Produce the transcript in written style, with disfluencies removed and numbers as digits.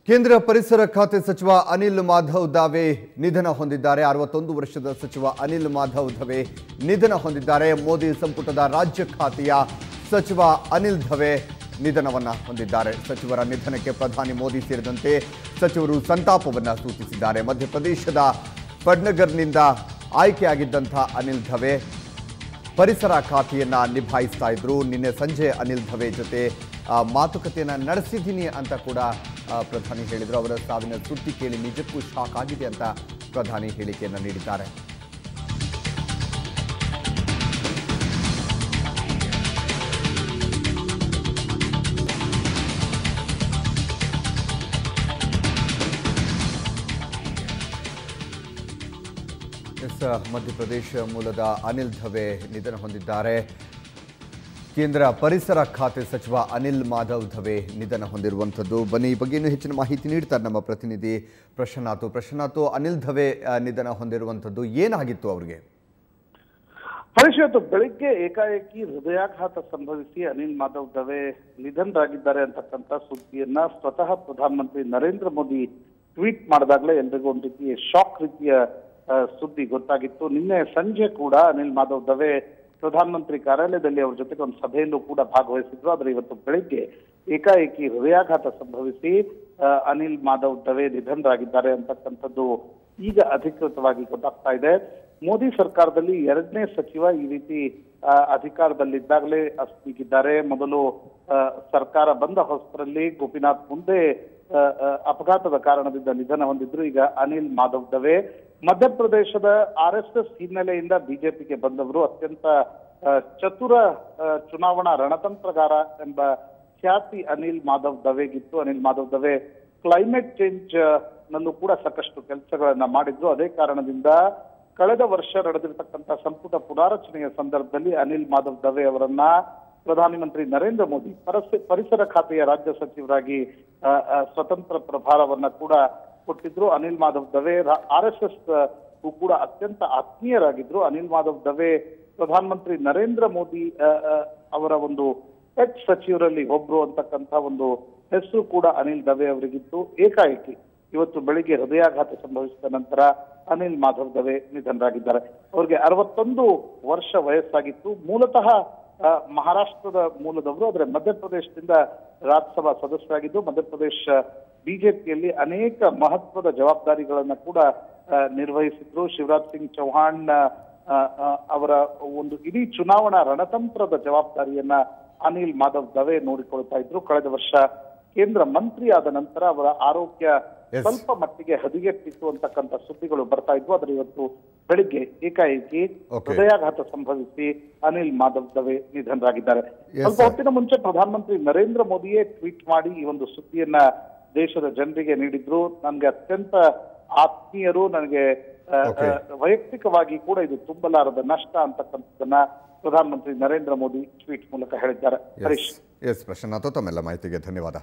ಕೇಂದ್ರ ಪರಿಸರ ಖಾತೆ ಸಚಿವ ಅನಿಲ್ ಮಾಧವ್ ದಾವೆ ನಿಧನ ಹೊಂದಿದ್ದಾರೆ। 61 ವರ್ಷದ ಸಚಿವ ಅನಿಲ್ ಮಾಧವ್ ದಾವೆ ನಿಧನ ಹೊಂದಿದ್ದಾರೆ। ಮೋದಿ ಸಂಪುಟದ ರಾಜ್ಯ ಖಾತೆಯ ಸಚಿವ ಅನಿಲ್ ದಾವೆ ನಿಧನವನ್ನ ಹೊಂದಿದ್ದಾರೆ। ಸಚಿವರ ನಿಧನಕ್ಕೆ ಪ್ರಧಾನಿ ಮೋದಿ ಸೇರಿದಂತೆ ಸಚಿವರು ಸಂತಾಪವನ್ನ ಸೂಚಿಸಿದ್ದಾರೆ। ಮಧ್ಯಪ್ರದೇಶದ ಪಡ್ನಗರ್ನಿಂದ ಆಯ್ಕೆಯಾಗಿದ್ದಂಥ ಅನಿಲ್ ದಾವೆ ಪರಿಸರ ಖಾತೆಯನ್ನ ನಿಭಾಯಿಸ್ತಾ ಇದ್ರು। ನಿನ್ನೆ ಸಂಜೆ ಅನಿಲ್ ದಾವೆ ಜೊತೆ ಮಾತುಕತೆಯನ್ನ ನಡೆಸಿದ್ದೀನಿ ಅಂತ ಕೂಡ ಪ್ರಧಾನಿ ಹೇಳಿದರು। ಅವರ ಸಾವಿನ ಸುದ್ದಿ ಕೇಳಿ ನಿಜಕ್ಕೂ ಶಾಕ್ ಆಗಿದೆ ಅಂತ ಪ್ರಧಾನಿ ಹೇಳಿಕೆಯನ್ನು ನೀಡಿದ್ದಾರೆ। ಮಧ್ಯಪ್ರದೇಶ ಮೂಲದ ಅನಿಲ್ ದಾವೆ ನಿಧನ ಹೊಂದಿದ್ದಾರೆ। ಕೇಂದ್ರ ಪರಿಸರ ಖಾತೆ ಸಚಿವ ಅನಿಲ್ ಮಾಧವ್ ದಾವೆ ನಿಧನ ಹೊಂದಿರುವಂಥದ್ದು। ಬನ್ನಿ ಈ ಬಗ್ಗೆ ಇನ್ನೂ ಹೆಚ್ಚಿನ ಮಾಹಿತಿ ನೀಡ್ತಾರೆ ನಮ್ಮ ಪ್ರತಿನಿಧಿ ಪ್ರಶಾಂತ್। ಅನಿಲ್ ದಾವೆ ನಿಧನ ಹೊಂದಿರುವಂಥದ್ದು ಏನಾಗಿತ್ತು ಅವರಿಗೆ? ಹರೀಶ್, ಬೆಳಿಗ್ಗೆ ಏಕಾಏಕಿ ಹೃದಯಾಘಾತ ಸಂಭವಿಸಿ ಅನಿಲ್ ಮಾಧವ್ ದಾವೆ ನಿಧನರಾಗಿದ್ದಾರೆ ಅಂತಕ್ಕಂಥ ಸುದ್ದಿಯನ್ನ ಸ್ವತಃ ಪ್ರಧಾನಮಂತ್ರಿ ನರೇಂದ್ರ ಮೋದಿ ಟ್ವೀಟ್ ಮಾಡಿದಾಗಲೇ ಎಲ್ರಿಗೂ ಒಂದು ರೀತಿಯ ಶಾಕ್ ರೀತಿಯ ಸುದ್ದಿ ಗೊತ್ತಾಗಿತ್ತು। ನಿನ್ನೆ ಸಂಜೆ ಕೂಡ ಅನಿಲ್ ಮಾಧವ್ ದಾವೆ ಪ್ರಧಾನಮಂತ್ರಿ ಕಾರ್ಯಾಲಯದಲ್ಲಿ ಅವರ ಜೊತೆಗೆ ಒಂದು ಸಭೆಯಲ್ಲೂ ಕೂಡ ಭಾಗವಹಿಸಿದ್ರು। ಆದರೆ ಇವತ್ತು ಬೆಳಿಗ್ಗೆ ಏಕಾಏಕಿ ಹೃದಯಾಘಾತ ಸಂಭವಿಸಿ ಅನಿಲ್ ಮಾಧವ್ ದಾವೆ ನಿಧನರಾಗಿದ್ದಾರೆ ಅಂತಕ್ಕಂಥದ್ದು ಈಗ ಅಧಿಕೃತವಾಗಿ ಗೊತ್ತಾಗ್ತಾ ಇದೆ। ಮೋದಿ ಸರ್ಕಾರದಲ್ಲಿ ಎರಡನೇ ಸಚಿವ ಈ ರೀತಿ ಅಧಿಕಾರದಲ್ಲಿದ್ದಾಗಲೇ ಅಸ್ತಿಗಿದ್ದಾರೆ। ಮೊದಲು ಸರ್ಕಾರ ಬಂದ ಹೊಸರಲ್ಲಿ ಗೋಪಿನಾಥ್ ಮುಂದೆ ಅಪಘಾತದ ಕಾರಣದಿಂದ ನಿಧನ ಹೊಂದಿದ್ರು। ಈಗ ಅನಿಲ್ ಮಾಧವ್ ದಾವೆ ಮಧ್ಯಪ್ರದೇಶದ RSS ಹಿನ್ನೆಲೆಯಿಂದ ಬಿಜೆಪಿಗೆ ಬಂದವರು, ಅತ್ಯಂತ ಚತುರ ಚುನಾವಣಾ ರಣತಂತ್ರಗಾರ ಎಂಬ ಖ್ಯಾತಿ ಅನಿಲ್ ಮಾಧವ್ ದಾವೆಗಿತ್ತು। ಅನಿಲ್ ಮಾಧವ್ ದಾವೆ ಕ್ಲೈಮೇಟ್ ಚೇಂಜ್ ನಲ್ಲೂ ಕೂಡ ಸಾಕಷ್ಟು ಕೆಲಸಗಳನ್ನ ಮಾಡಿದ್ರು। ಅದೇ ಕಾರಣದಿಂದ ಕಳೆದ ವರ್ಷ ನಡೆದಿರತಕ್ಕಂಥ ಸಂಪುಟ ಪುನಾರಚನೆಯ ಸಂದರ್ಭದಲ್ಲಿ ಅನಿಲ್ ಮಾಧವ್ ದಾವೆ ಅವರನ್ನ ಪ್ರಧಾನಮಂತ್ರಿ ನರೇಂದ್ರ ಮೋದಿ ಪರಿಸರ ಖಾತೆಯ ರಾಜ್ಯ ಸಚಿವರಾಗಿ ಸ್ವತಂತ್ರ ಪ್ರಭಾರವನ್ನ ಕೂಡ ಕೊಟ್ಟಿದ್ರು। ಅನಿಲ್ ಮಾಧವ್ ದಾವೆ RSS ಕೂಡ ಅತ್ಯಂತ ಆತ್ಮೀಯರಾಗಿದ್ರು। ಅನಿಲ್ ಮಾಧವ್ ದಾವೆ ಪ್ರಧಾನಮಂತ್ರಿ ನರೇಂದ್ರ ಮೋದಿ ಅವರ ಒಂದು ಪೆಟ್ ಸಚಿವರಲ್ಲಿ ಒಬ್ರು ಅಂತಕ್ಕಂಥ ಒಂದು ಹೆಸರು ಕೂಡ ಅನಿಲ್ ದಾವೆ ಅವರಿಗಿತ್ತು। ಏಕಾಏಕಿ ಇವತ್ತು ಬೆಳಿಗ್ಗೆ ಹೃದಯಾಘಾತ ಸಂಭವಿಸಿದ ನಂತರ ಅನಿಲ್ ಮಾಧವ್ ದಾವೆ ನಿಧನರಾಗಿದ್ದಾರೆ। ಅವರಿಗೆ 61 ವರ್ಷ ವಯಸ್ಸಾಗಿತ್ತು। ಮೂಲತಃ ಮಹಾರಾಷ್ಟ್ರದ ಮೂಲದವರು, ಆದರೆ ಮಧ್ಯಪ್ರದೇಶದಿಂದ ರಾಜ್ಯಸಭಾ ಸದಸ್ಯರಾಗಿದ್ದು ಮಧ್ಯಪ್ರದೇಶ ಬಿಜೆಪಿಯಲ್ಲಿ ಅನೇಕ ಮಹತ್ವದ ಜವಾಬ್ದಾರಿಗಳನ್ನ ಕೂಡ ನಿರ್ವಹಿಸಿದ್ರು। ಶಿವರಾಜ್ ಸಿಂಗ್ ಚೌಹಾಣ್ ಅವರ ಒಂದು ಇಡೀ ಚುನಾವಣಾ ರಣತಂತ್ರದ ಜವಾಬ್ದಾರಿಯನ್ನ ಅನಿಲ್ ಮಾಧವ್ ದಾವೆ ನೋಡಿಕೊಳ್ತಾ ಇದ್ರು। ಕಳೆದ ವರ್ಷ ಕೇಂದ್ರ ಮಂತ್ರಿ ಆದ ನಂತರ ಅವರ ಆರೋಗ್ಯ ಸ್ವಲ್ಪ ಮಟ್ಟಿಗೆ ಹದಗೆಟ್ಟಿತ್ತು ಅಂತಕ್ಕಂಥ ಸುದ್ದಿಗಳು ಬರ್ತಾ ಇದ್ವು। ಆದರೆ ಇವತ್ತು ಬೆಳಿಗ್ಗೆ ಏಕಾಏಕಿ ಹೃದಯಾಘಾತ ಸಂಭವಿಸಿ ಅನಿಲ್ ಮಾಧವ್ ದಾವೆ ನಿಧನರಾಗಿದ್ದಾರೆ। ಸ್ವಲ್ಪ ಹೊತ್ತಿನ ಮುಂಚೆ ಪ್ರಧಾನಮಂತ್ರಿ ನರೇಂದ್ರ ಮೋದಿಯೇ ಟ್ವೀಟ್ ಮಾಡಿ ಈ ಒಂದು ಸುದ್ದಿಯನ್ನ ದೇಶದ ಜನರಿಗೆ ನೀಡಿದ್ರು। ನನಗೆ ಅತ್ಯಂತ ಆತ್ಮೀಯರು, ನನಗೆ ವೈಯಕ್ತಿಕವಾಗಿ ಕೂಡ ಇದು ತುಂಬಲಾರದ ನಷ್ಟ ಅಂತಕ್ಕಂಥದ್ದನ್ನ ಪ್ರಧಾನಮಂತ್ರಿ ನರೇಂದ್ರ ಮೋದಿ ಟ್ವೀಟ್ ಮೂಲಕ ಹೇಳಿದ್ದಾರೆ। ಹರೀಶ್, ಪ್ರಶಾಂತ್, ತಮ್ಮೆಲ್ಲ ಮಾಹಿತಿಗೆ ಧನ್ಯವಾದ।